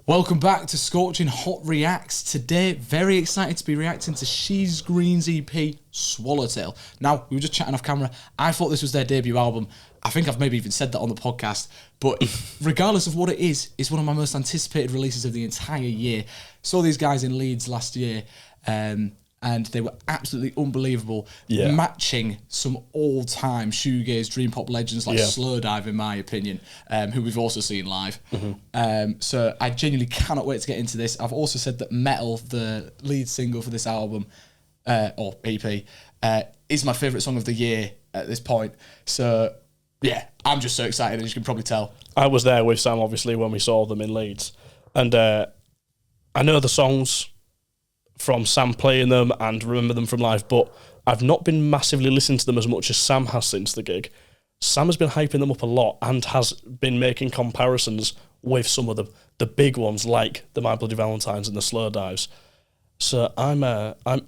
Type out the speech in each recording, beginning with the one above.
Welcome back to Scorching Hot Reacts. Today, very excited to be reacting to She's Green's EP, Swallowtail. Now, we were just chatting off camera. I thought this was their debut album. I think I've maybe even said that on the podcast. But regardless of what it is, it's one of my most anticipated releases of the entire year. Saw these guys in Leeds last year, and they were absolutely unbelievable, matching some all-time shoegaze dream pop legends like Slowdive, in my opinion, who we've also seen live. So I genuinely cannot wait to get into this. I've also said that Metal, the lead single for this album, or EP, is my favourite song of the year at this point. So yeah, I'm just so excited, as you can probably tell. I was there with Sam, obviously, when we saw them in Leeds. And I know the songs from Sam playing them and remember them from live, but I've not been massively listening to them as much as Sam has since the gig. Sam has been hyping them up a lot and has been making comparisons with some of the big ones like the My Bloody Valentines and the Slowdives. So I'm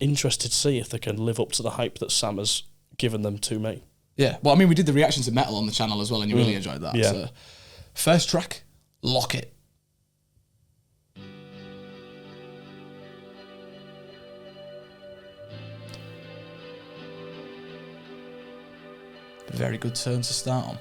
interested to see if they can live up to the hype that Sam has given them to me. Yeah, well, I mean, we did the reaction to Metal on the channel as well, and you really enjoyed that. Yeah. So, first track, Lock It. Very good turn to start on.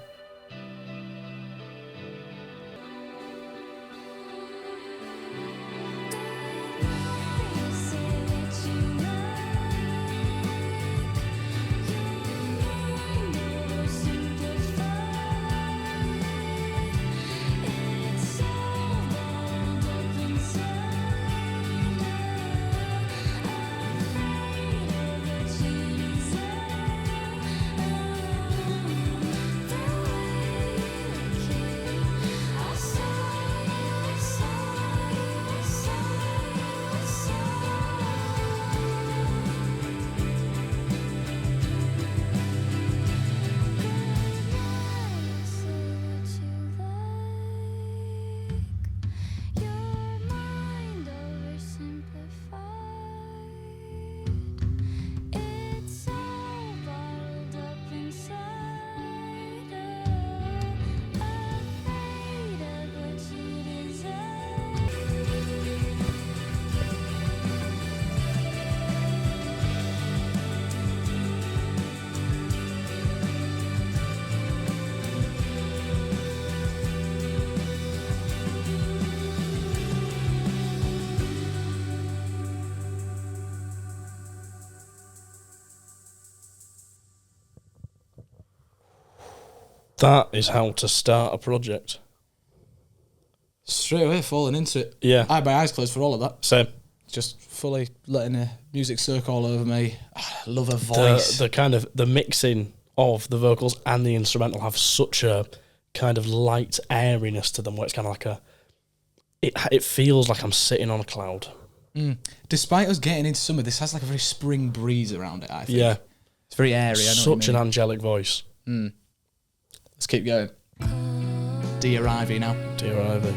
That is how to start a project. Straight away, falling into it. Yeah. I had my eyes closed for all of that. Same. Just fully letting the music circle all over me. I love her voice. The kind of the mixing of the vocals and the instrumental have such a kind of light airiness to them, where it's kind of like it feels like I'm sitting on a cloud. Despite us getting into summer, this has like a very spring breeze around it, I think. Yeah. It's very airy. I know Such what you an mean. angelic voice. Let's keep going. Dear Ivy now. Dear Ivy.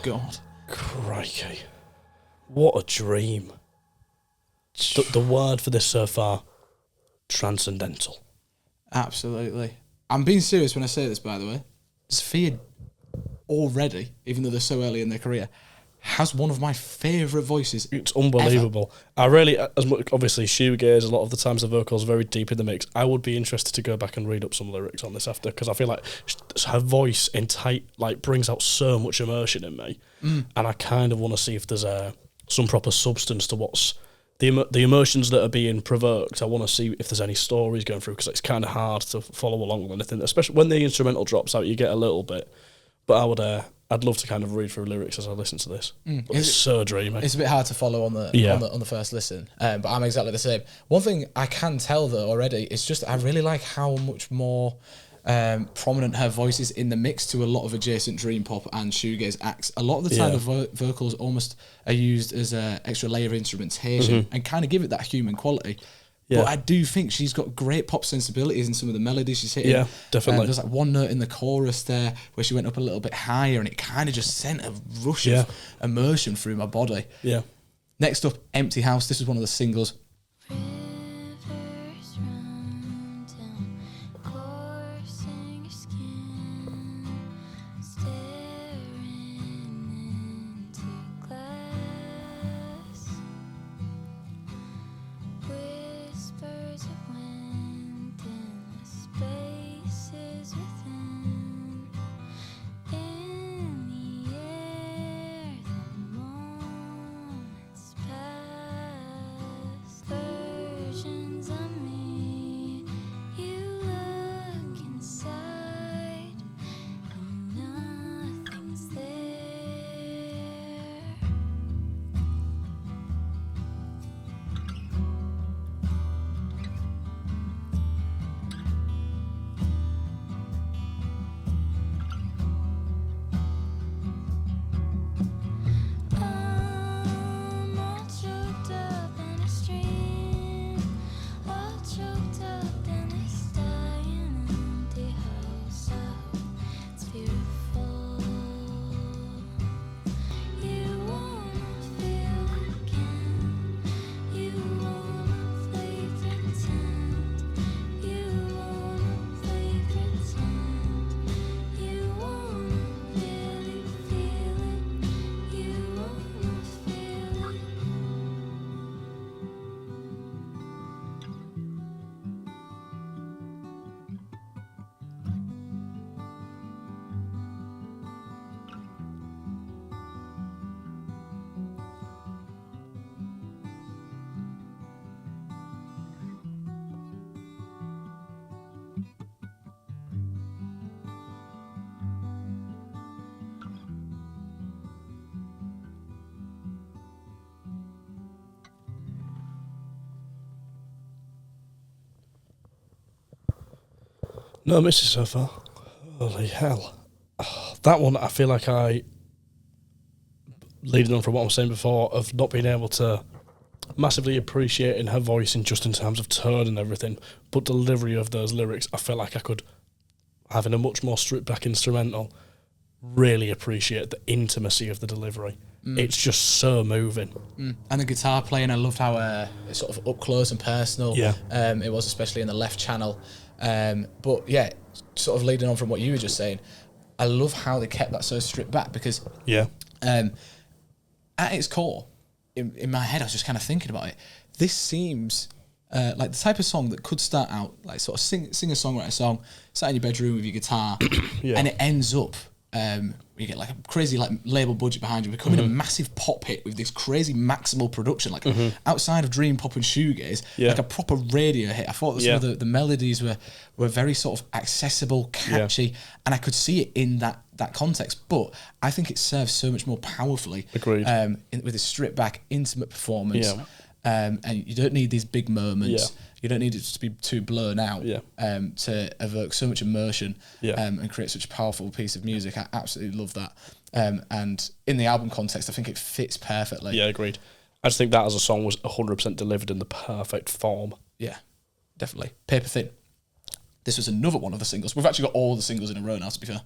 God. Crikey. What a dream. The word for this so far, transcendental. Absolutely. I'm being serious when I say this, by the way. Sophia already, even though they're so early in their career, has one of my favourite voices. It's unbelievable. Ever. I really, as much, obviously, shoegaze, a lot of the times the vocals are very deep in the mix. I would be interested to go back and read up some lyrics on this after, because I feel like her voice brings out so much emotion in me. And I kind of want to see if there's some proper substance to what's the emotions that are being provoked. I want to see if there's any stories going through, because it's kind of hard to follow along with anything, especially when the instrumental drops out, you get a little bit. But I'd love to kind of read through lyrics as I listen to this. But it's so dreamy. It's a bit hard to follow on the first listen, but I'm exactly the same. One thing I can tell though already is just I really like how much more prominent her voice is in the mix to a lot of adjacent dream pop and shoegaze acts. A lot of the time the vocals almost are used as an extra layer of instrumentation and kind of give it that human quality. Yeah. But I do think she's got great pop sensibilities in some of the melodies she's hitting. Yeah, definitely. There's like one note in the chorus there where she went up a little bit higher and it kind of just sent a rush of emotion through my body. Yeah. Next up, Empty House. This was one of the singles. No misses so far. Holy hell. That one, I feel like leading on from what I was saying before, of not being able to massively appreciating her voice in terms of tone and everything, but delivery of those lyrics, I felt like I could, having a much more stripped back instrumental, really appreciate the intimacy of the delivery. It's just so moving. And the guitar playing, I loved how it's sort of up close and personal. It was, especially in the left channel. But yeah, sort of leading on from what you were just saying, I love how they kept that so stripped back, because at its core, in my head, I was just kind of thinking about it. This seems like the type of song that could start out like sort of sing a songwriter song, sat in your bedroom with your guitar, and it ends up you get like a crazy like label budget behind you, becoming a massive pop hit with this crazy maximal production, like outside of dream pop and shoegaze, like a proper radio hit. I thought that some of the melodies were very sort of accessible, catchy, and I could see it in that context. But I think it serves so much more powerfully with a stripped back, intimate performance. And you don't need these big moments. You don't need it to be too blown out to evoke so much immersion and create such a powerful piece of music. I absolutely love that. And in the album context, I think it fits perfectly. Yeah, agreed. I just think that as a song was 100% delivered in the perfect form. Yeah, definitely. Paper Thin. This was another one of the singles. We've actually got all the singles in a row now, to be fair.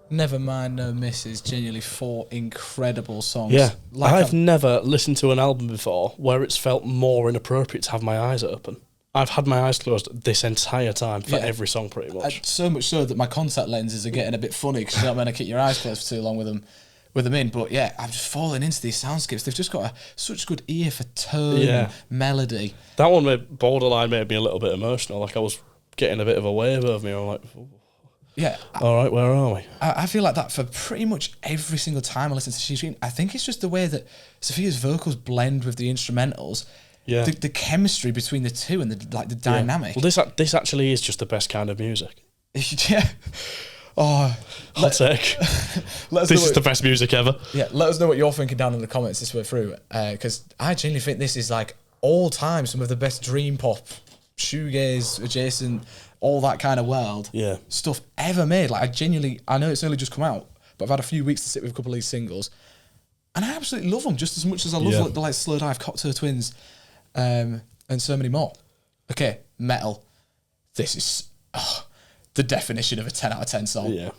Never Mind No Misses, genuinely 4 incredible songs. Yeah, Like I've never listened to an album before where it's felt more inappropriate to have my eyes open. I've had my eyes closed this entire time for every song, pretty much. So much so that my contact lenses are getting a bit funny because you're not meant to keep your eyes closed for too long with them in. But yeah, I'm just falling into these soundscapes. They've just got such good ear for tone, and melody. That one borderline made me a little bit emotional. Like I was getting a bit of a wave over me. I'm like, ooh. Yeah. All right, where are we? I feel like that for pretty much every single time I listen to She's Green. I think it's just the way that Sophia's vocals blend with the instrumentals. Yeah. The chemistry between the two and the dynamic. Well, this actually is just the best kind of music. Yeah. Oh, hot take. This is the best music ever. Yeah, let us know what you're thinking down in the comments this way through, because I genuinely think this is like all time some of the best dream pop, shoegaze adjacent, all that kind of world stuff ever made. Like I know it's only just come out, but I've had a few weeks to sit with a couple of these singles, and I absolutely love them just as much as I love the Slow Dive, Cocktail Twins, and so many more. Okay, metal. This is the definition of a 10 out of 10 song. Yeah.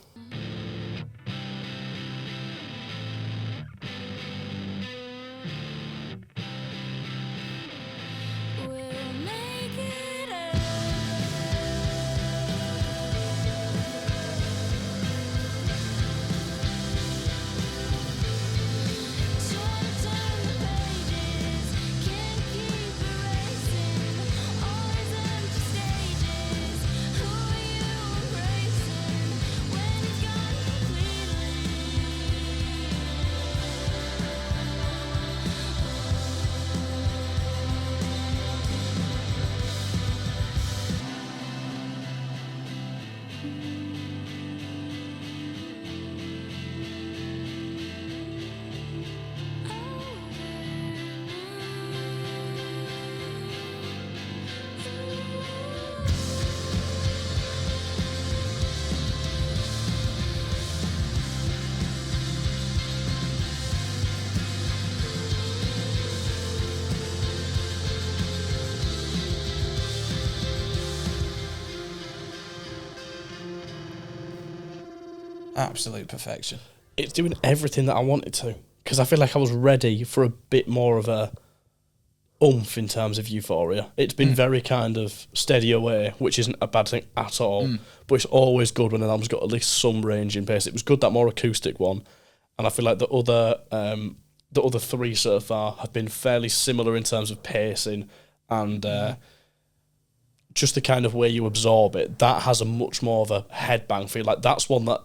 Absolute perfection. It's doing everything that I wanted to, because I feel like I was ready for a bit more of a oomph in terms of Euphoria. It's been very kind of steady away, which isn't a bad thing at all, but it's always good when an album's got at least some range in pace. It was good, that more acoustic one, and I feel like the other 3 so far have been fairly similar in terms of pacing and just the kind of way you absorb it. That has a much more of a headbang feel. Like that's one that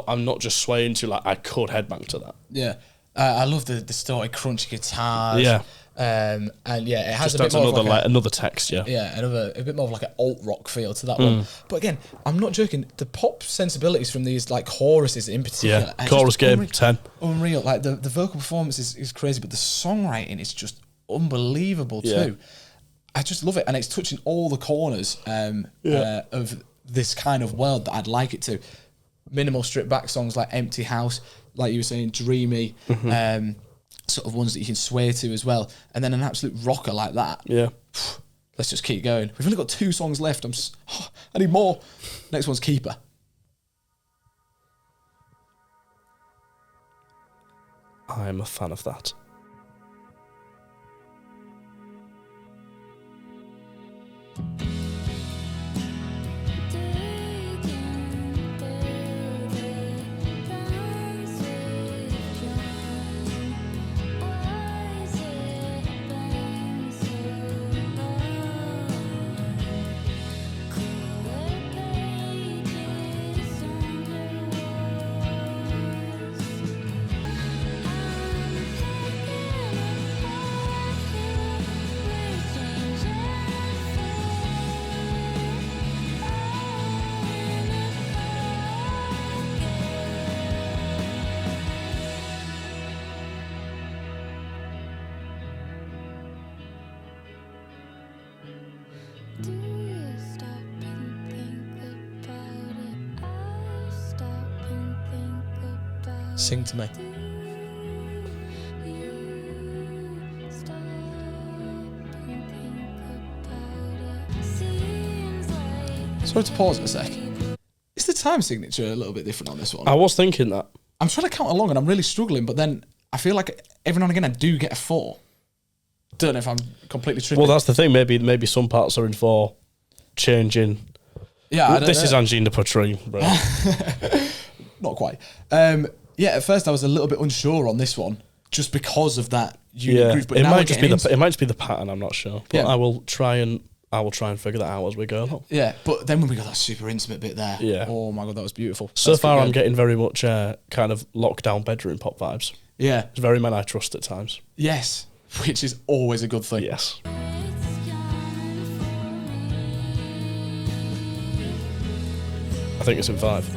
I'm not just swaying to, like I could headbang to that. Yeah. I love the distorted crunchy guitars. Yeah. And yeah, it has just a bit more another another texture. Yeah, a bit more of like an alt rock feel to that one. But again, I'm not joking. The pop sensibilities from these like choruses in particular, chorus game 10. Unreal. Like the vocal performance is crazy, but the songwriting is just unbelievable too. I just love it, and it's touching all the corners of this kind of world that I'd like it to. Minimal stripped back songs like Empty House, like you were saying, Dreamy, sort of ones that you can sway to as well, and then an absolute rocker like that. Yeah. Let's just keep going. We've only got 2 songs left. I need more. Next one's Keeper. I'm a fan of that. Sing to me. Sorry to pause a sec. Is the time signature a little bit different on this one? I was thinking that. I'm trying to count along and I'm really struggling, but then I feel like every now and again I do get a 4. Don't know if I'm completely tripping. Well, that's the thing. Maybe some parts are in 4, changing. Yeah, I don't this know. is Angine de Patry, bro. Not quite. Yeah, at first I was a little bit unsure on this one, just because of that unique groove. But it now might just be the pattern. I'm not sure, but Yeah. I will try and figure that out as we go along. Yeah, but then when we got that super intimate bit there, Yeah. oh my god, that was beautiful. So Let's far, keep I'm going. getting very much kind of lockdown bedroom pop vibes. Yeah, It's very Men I Trust at times. yes, which is always a good thing. Yes. I think it's in 5.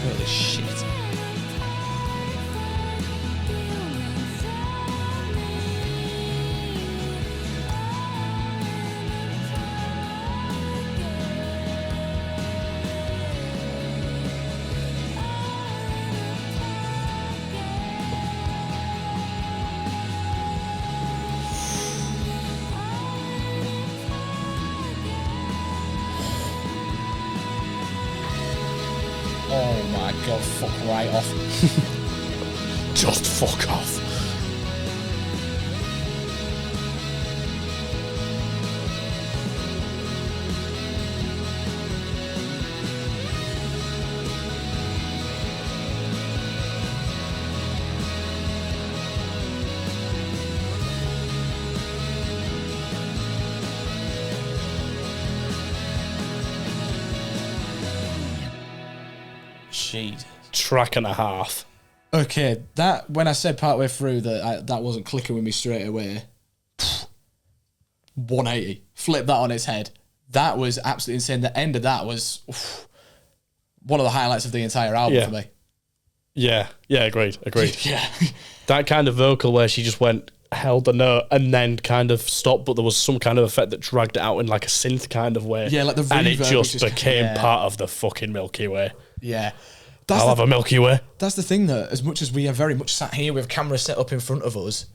Holy shit. Oh my god, fuck right off. Just fuck off. Jeez. Track and a half. Okay, that when I said partway through that that wasn't clicking with me straight away. 180. Flip that on its head. That was absolutely insane. The end of that was one of the highlights of the entire album for me. Yeah, agreed. Yeah. That kind of vocal where she just held the note and then kind of stopped, but there was some kind of effect that dragged it out in like a synth kind of way. Yeah, like the and it reverb just became part of the fucking Milky Way. Yeah. I'll have a Milky Way. That's the thing, though. As much as we are very much sat here with cameras set up in front of us,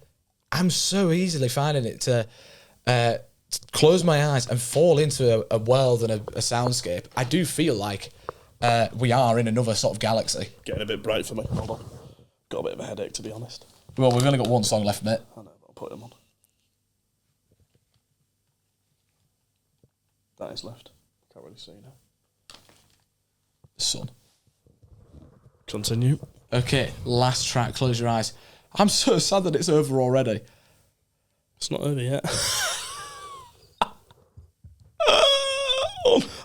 I'm so easily finding it to close my eyes and fall into a world and a soundscape. I do feel like we are in another sort of galaxy. Getting a bit bright for me. Hold on. Got a bit of a headache, to be honest. Well, we've only got one song left, mate. I know, but I'll put them on. That is left. Can't really see now. The sun. Continue. Okay, last track, Close Your Eyes. I'm so sad that it's over already. It's not over yet.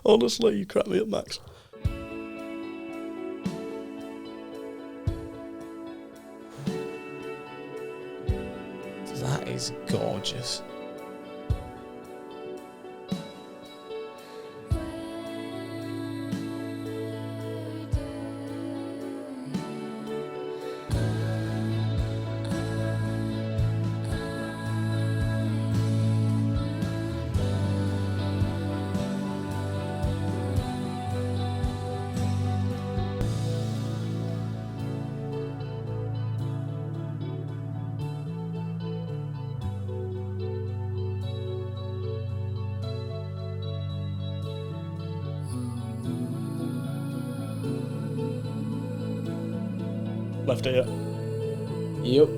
Honestly, you crack me up, Max. That is gorgeous. Left ear. Yep.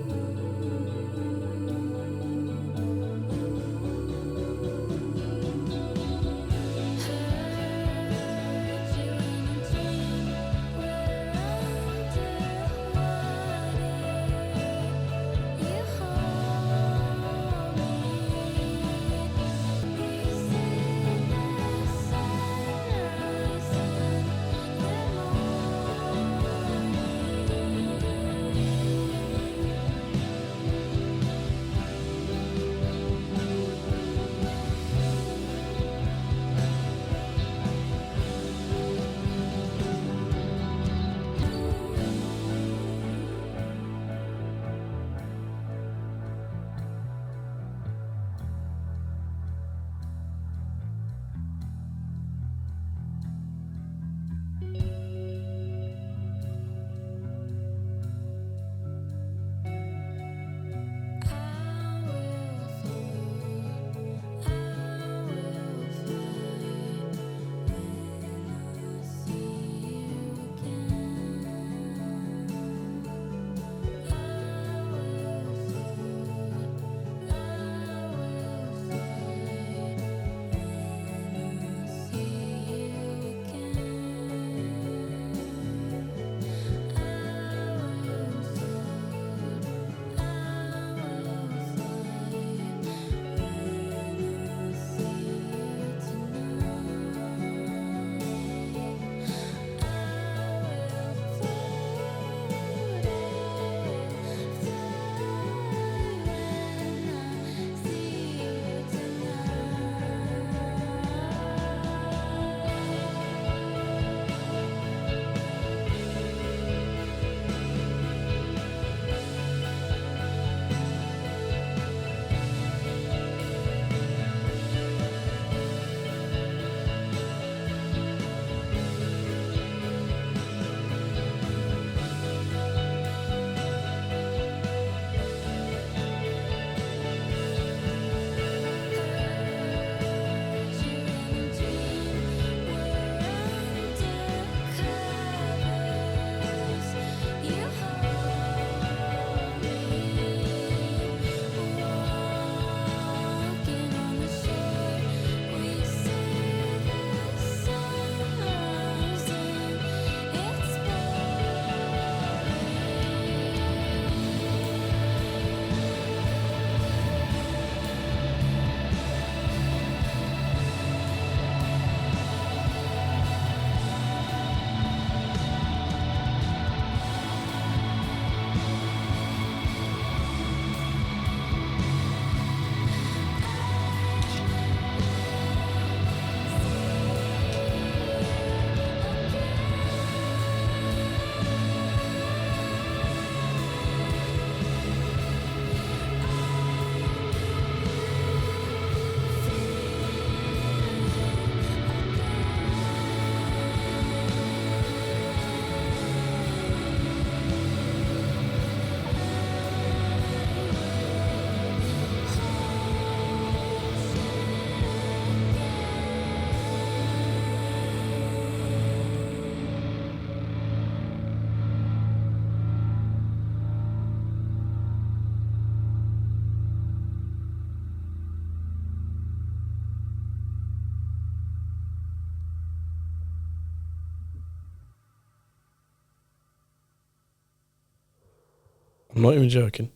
I'm not even joking.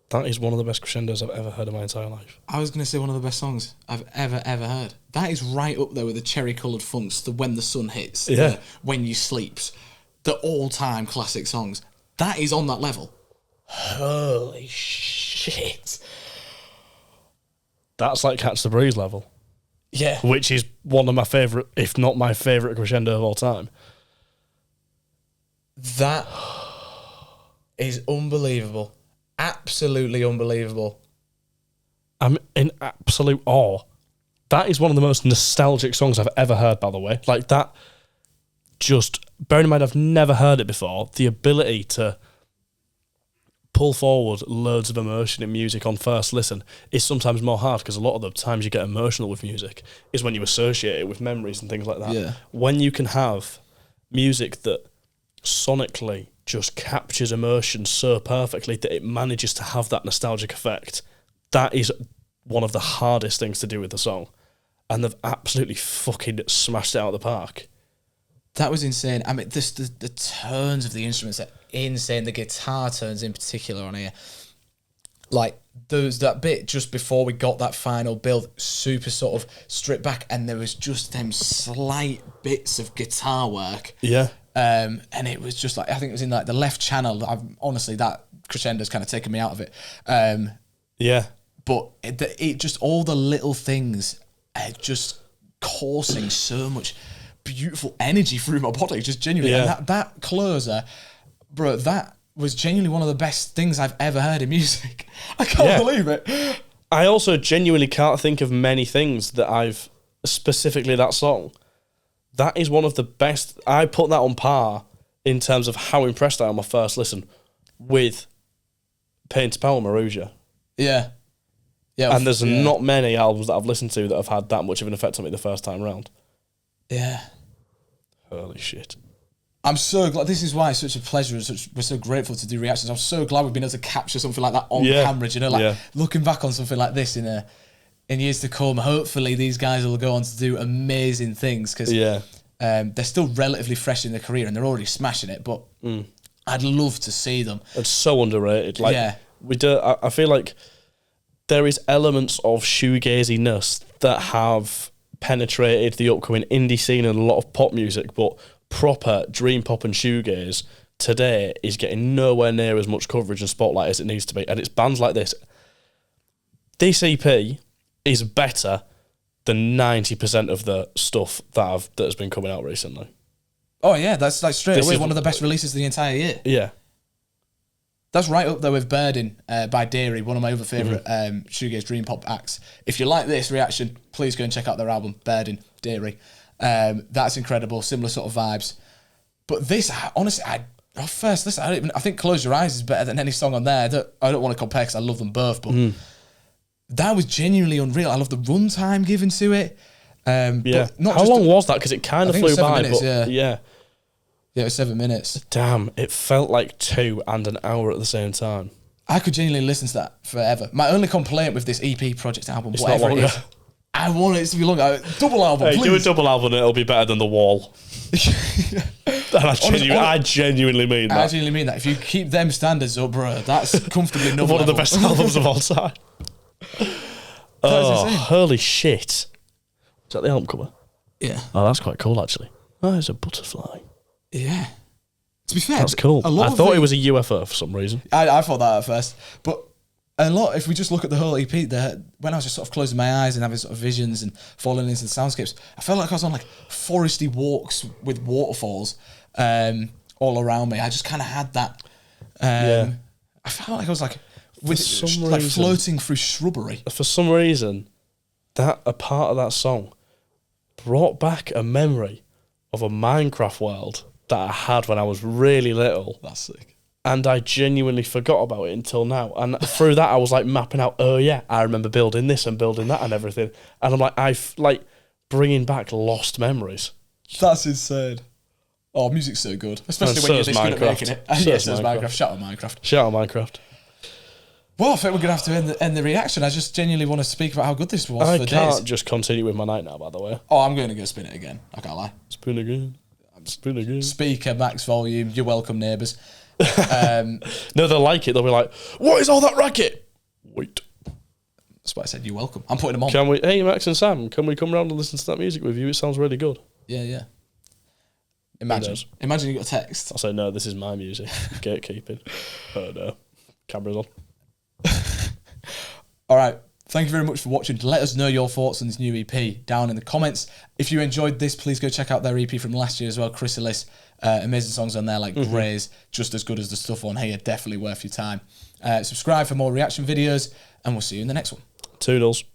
That is one of the best crescendos I've ever heard in my entire life. I was going to say one of the best songs I've ever heard. That is right up there with the cherry-coloured funks, the When the Sun Hits, the When You Sleeps, the all-time classic songs. That is on that level. Holy shit. That's like Catch the Breeze level. Yeah. Which is one of my favourite, if not my favourite crescendo of all time. That is unbelievable. Absolutely unbelievable. I'm in absolute awe. That is one of the most nostalgic songs I've ever heard, by the way. Like that, just, bearing in mind I've never heard it before, the ability to pull forward loads of emotion in music on first listen is sometimes more hard, because a lot of the times you get emotional with music is when you associate it with memories and things like that. Yeah. When you can have music that sonically just captures emotion so perfectly that it manages to have that nostalgic effect, that is one of the hardest things to do with the song. And they've absolutely fucking smashed it out of the park. That was insane. I mean, the turns of the instruments are insane. The guitar turns in particular on here. Like, there was that bit just before we got that final build, super sort of stripped back, and there was just them slight bits of guitar work. Yeah. And it was just like, I think it was in like the left channel. Honestly, that crescendo's kind of taken me out of it. Yeah. But it just, all the little things are just coursing so much beautiful energy through my body, just genuinely. Yeah. And that closer, bro, that was genuinely one of the best things I've ever heard in music. I can't believe it. I also genuinely can't think of many things that I've, specifically that song, that is one of the best. I put that on par in terms of how impressed I am on first listen with Pain to Power Maruja. Yeah. Yeah. And there's not many albums that I've listened to that have had that much of an effect on me the first time round. Yeah. Holy shit. I'm so glad. This is why it's such a pleasure. We're so grateful to do reactions. I'm so glad we've been able to capture something like that on camera. You know, looking back on something like this in years to come, hopefully these guys will go on to do amazing things, because they're still relatively fresh in their career and they're already smashing it. But I'd love to see them. It's so underrated. Like we do. I feel like there is elements of shoegaziness that have penetrated the upcoming indie scene and a lot of pop music, but proper dream pop and shoegaze today is getting nowhere near as much coverage and spotlight as it needs to be. And it's bands like this. This EP is better than 90% of the stuff that has been coming out recently. Oh yeah, that's like straight away one of the best releases of the entire year. Yeah. That's right up there with Birding by Dreamy, one of my other favourite shoegaze dream pop acts. If you like this reaction, please go and check out their album, Birding, Dreamy. That's incredible, similar sort of vibes. But this, honestly, first listen, I think Close Your Eyes is better than any song on there. I don't want to compare because I love them both, but that was genuinely unreal. I love the runtime given to it. But not How long was that? Because it kind of flew by. Minutes, but yeah. Yeah, it was 7 minutes. Damn, it felt like 2 and an hour at the same time. I could genuinely listen to that forever. My only complaint with this EP project album, it's whatever not it is, I want it to be longer. Double album, please. Do a double album and it'll be better than The Wall. And I genuinely mean that. I genuinely mean that. If you keep them standards up, bro, that's comfortably number one of the best albums of all time. Holy shit. Is that the album cover? Yeah. Oh, that's quite cool, actually. Oh, it's a butterfly. Yeah. To be fair, that's cool. I thought it was a UFO for some reason. I thought that at first. But if we just look at the whole EP, when I was just sort of closing my eyes and having sort of visions and falling into the soundscapes, I felt like I was on like foresty walks with waterfalls all around me. I just kind of had that. I felt like I was like, floating through shrubbery. For some reason, a part of that song brought back a memory of a Minecraft world that I had when I was really little. That's sick. And I genuinely forgot about it until now. And through that, I was like mapping out, oh yeah, I remember building this and building that and everything. And I'm like, bringing back lost memories. That's insane. Oh, music's so good. Especially when you're this good at making it. Yes, there's Minecraft. Shout out Minecraft. Shout out Minecraft. Well, I think we're going to have to end the reaction. I just genuinely want to speak about how good this was for days. I can't just continue with my night now, by the way. Oh, I'm going to go spin it again. I can't lie. Spin again. Spin again. Speaker, max volume. You're welcome, neighbours. No, they'll like it. They'll be like, "What is all that racket?" Wait. That's why I said you're welcome. I'm putting them on. Can we? Hey, Max and Sam, can we come round and listen to that music with you? It sounds really good. Yeah. Imagine you got a text. I'll say, no, this is my music. Gatekeeping. Oh no, camera's on. All right. Thank you very much for watching. Let us know your thoughts on this new EP down in the comments. If you enjoyed this, please go check out their EP from last year as well, Chrysalis. Amazing songs on there like Graze, just as good as the stuff on here. Definitely worth your time. Subscribe for more reaction videos, and we'll see you in the next one. Toodles.